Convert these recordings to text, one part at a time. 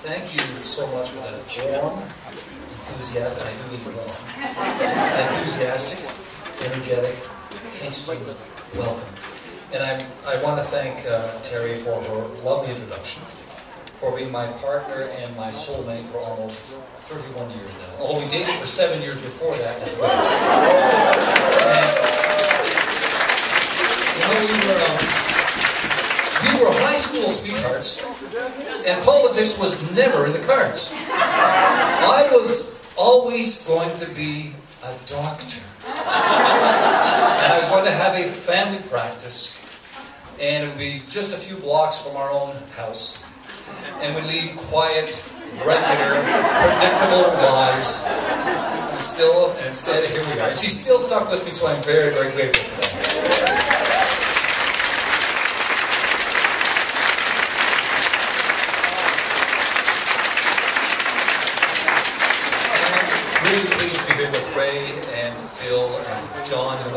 Thank you so much for that warm, enthusiastic, I do mean warm, enthusiastic, energetic, Kingston welcome. And I want to thank Terry for her lovely introduction, for being my partner and my soulmate for almost 31 years now. Although we dated for 7 years before that as well. And, you know, we were high school sweethearts, and politics was never in the cards. I was always going to be a doctor. And I was going to have a family practice, and it would be just a few blocks from our own house. And we'd lead quiet, regular, predictable lives. And instead, here we are. And she's still stuck with me, so I'm very, very grateful for that. With Ray and Bill and John, and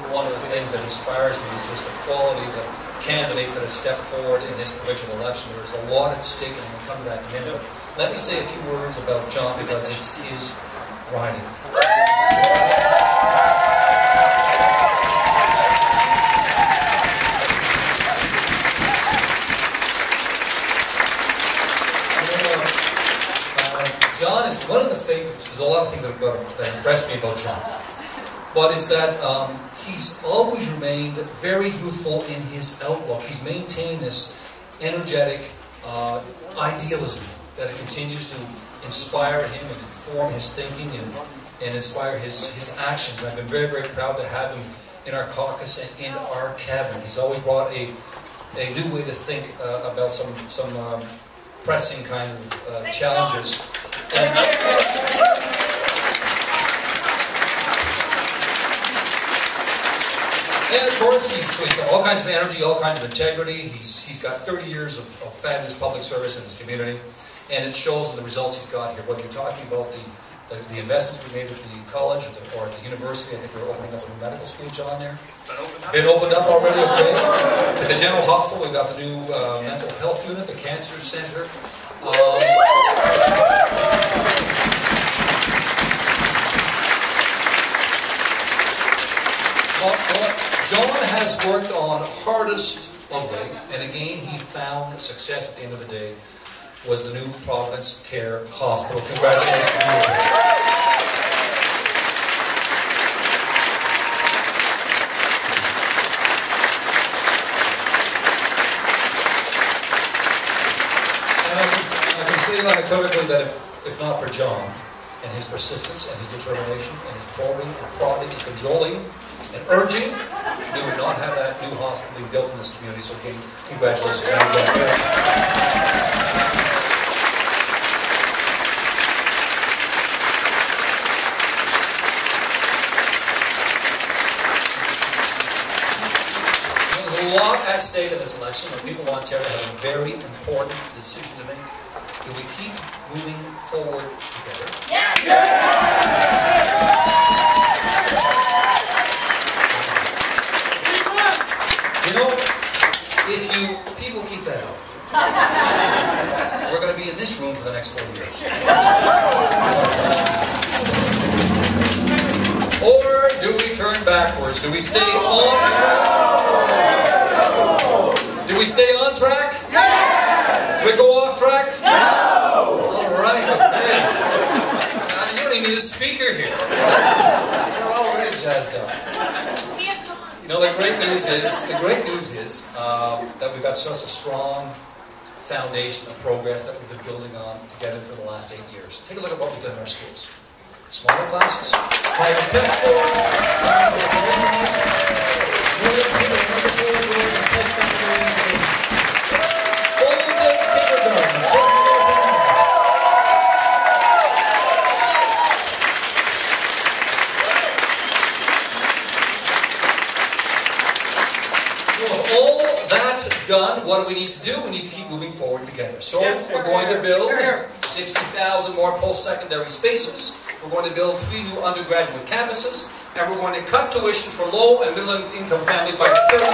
one of the things that inspires me is just the quality of the candidates that have stepped forward in this provincial election. There's a lot at stake, and we'll come to that in a minute. Let me say a few words about John because it's his riding. John is one of the things, there's a lot of things that impressed me about John, but it's that he's always remained very youthful in his outlook. He's maintained this energetic idealism that continues to inspire him and inform his thinking and inspire his actions. And I've been very, very proud to have him in our caucus and in our cabinet. He's always brought a new way to think about some pressing kind of challenges. And of course, he's got all kinds of energy, all kinds of integrity. He's got 30 years of fabulous public service in his community, and it shows in the results he's got here. Whether you're talking about the investments we made at the college or at the university, I think we're opening up a new medical school, John, there. Been opened up already, okay. At the general hospital, we've got the new mental health unit, the cancer center. John has worked on hardest of late, and again he found success at the end of the day, was the new Providence Care Hospital. Congratulations to you. And I can say unequivocally that if not for John and his persistence and his determination and his probing and prodding and cajoling and urging, we would not have that new hospital being built in this community. So again, congratulations. There's a lot at stake in this election, and people want Terry to have a very important decision to make. Do we keep moving forward together? Yes! You know, if you people keep that up, we're going to be in this room for the next 4 years. Or do we turn backwards? Do we stay on track? Do we stay on track? Yes! Do we go off track? No! Alright, okay. You don't even need a speaker here. You're already jazzed up. You know, the great news is that we've got such a strong foundation of progress that we've been building on together for the last 8 years. Take a look at what we've done in our schools. Smaller classes, private done, what do we need to do? We need to keep moving forward together. So we're going to build 60,000 more post-secondary spaces. We're going to build 3 new undergraduate campuses, and we're going to cut tuition for low and middle income families by 30%.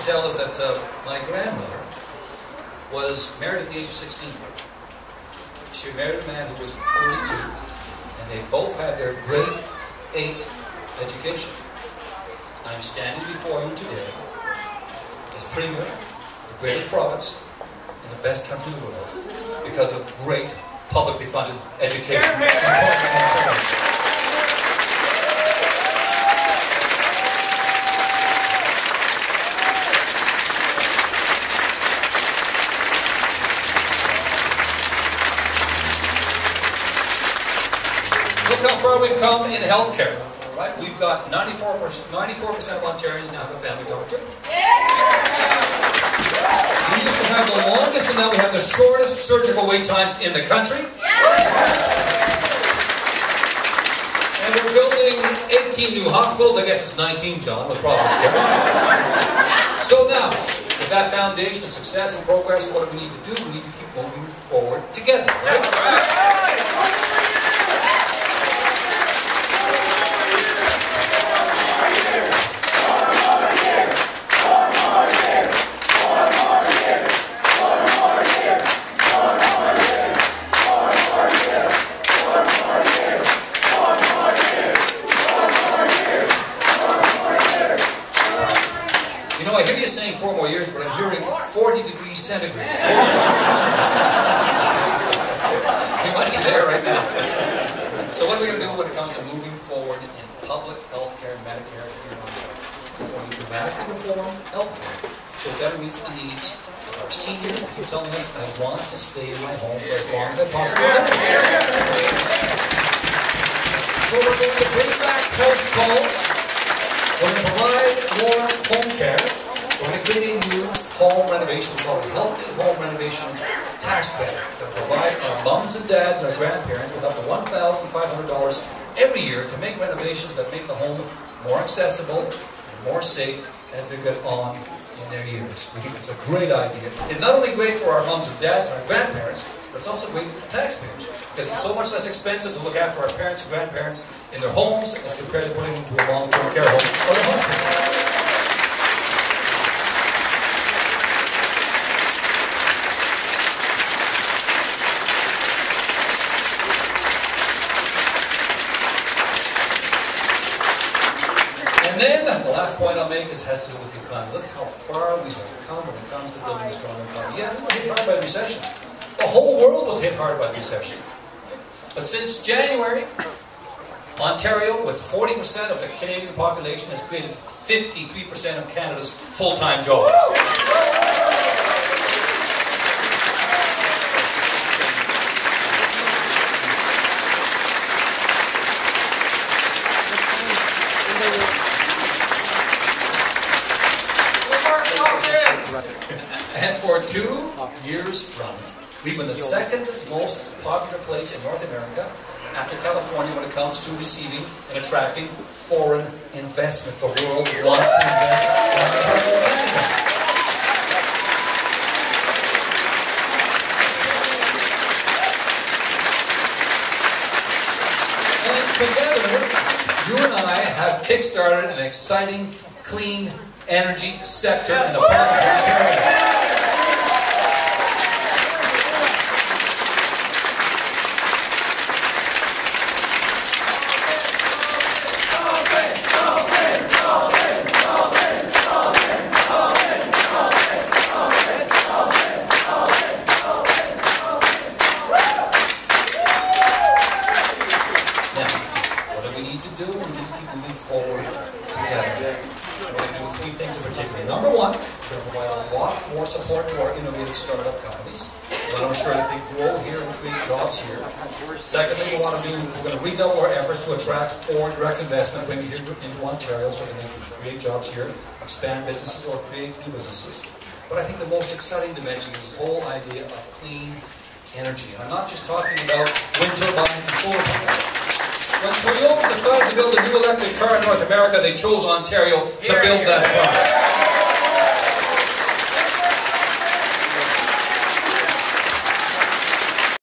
tell is that my grandmother was married at the age of 16. She married a man who was 42, and they both had their grade 8 education. I'm standing before you today as Premier of the greatest province in the best country in the world because of great publicly funded education. Look how far we've come in healthcare. Right? We've got 94% of Ontarians now have a family doctor. We used to have the longest, and now we have the shortest surgical wait times in the country. And we're building 18 new hospitals. I guess it's 19, John, with Providence Care. So now, with that foundation of success and progress, what do we need to do? We need to keep moving forward together, right? I hear you saying 4 more years, but I'm hearing 40 degrees centigrade. We might be there right now. So what are we going to do when it comes to moving forward in public health care and Medicare here in Ontario? We're going to dramatically reform health care so it better meets the needs of our seniors who keep telling us, I want to stay in my home for as long as I possibly can. So we're going to bring back post calls. We're going to provide more home care. We're going to create a new home renovation called a Healthy Home Renovation Tax Credit that provide our mums and dads and our grandparents with up to $1,500 every year to make renovations that make the home more accessible and more safe as they get on in their years. We think it's a great idea. It's not only great for our mums and dads and our grandparents, but it's also great for taxpayers because it's so much less expensive to look after our parents and grandparents in their homes as compared to putting them into a long-term care home or a home care. And then, the last point I'll make has to do with the economy. Look how far we have come when it comes to building a strong economy. Yeah, we were hit hard by the recession. The whole world was hit hard by the recession. But since January, Ontario, with 40% of the Canadian population, has created 53% of Canada's full-time jobs. And for 2 years running, we've been the second most popular place in North America after California when it comes to receiving and attracting foreign investment. The world wants to invest in Ontario. And together, you and I have kickstarted an exciting, clean energy sector in the province of Ontario. Number one, we're going to provide a lot more support to our innovative startup companies. We want to ensure that they grow here and create jobs here. Secondly, we're going to redouble our efforts to attract foreign direct investment, bring it here into Ontario so that they can create jobs here, expand businesses, or create new businesses. But I think the most exciting dimension is the whole idea of clean energy. I'm not just talking about wind turbines and solar power. When Toyota decided to build a new electric car in North America, they chose Ontario to build that product.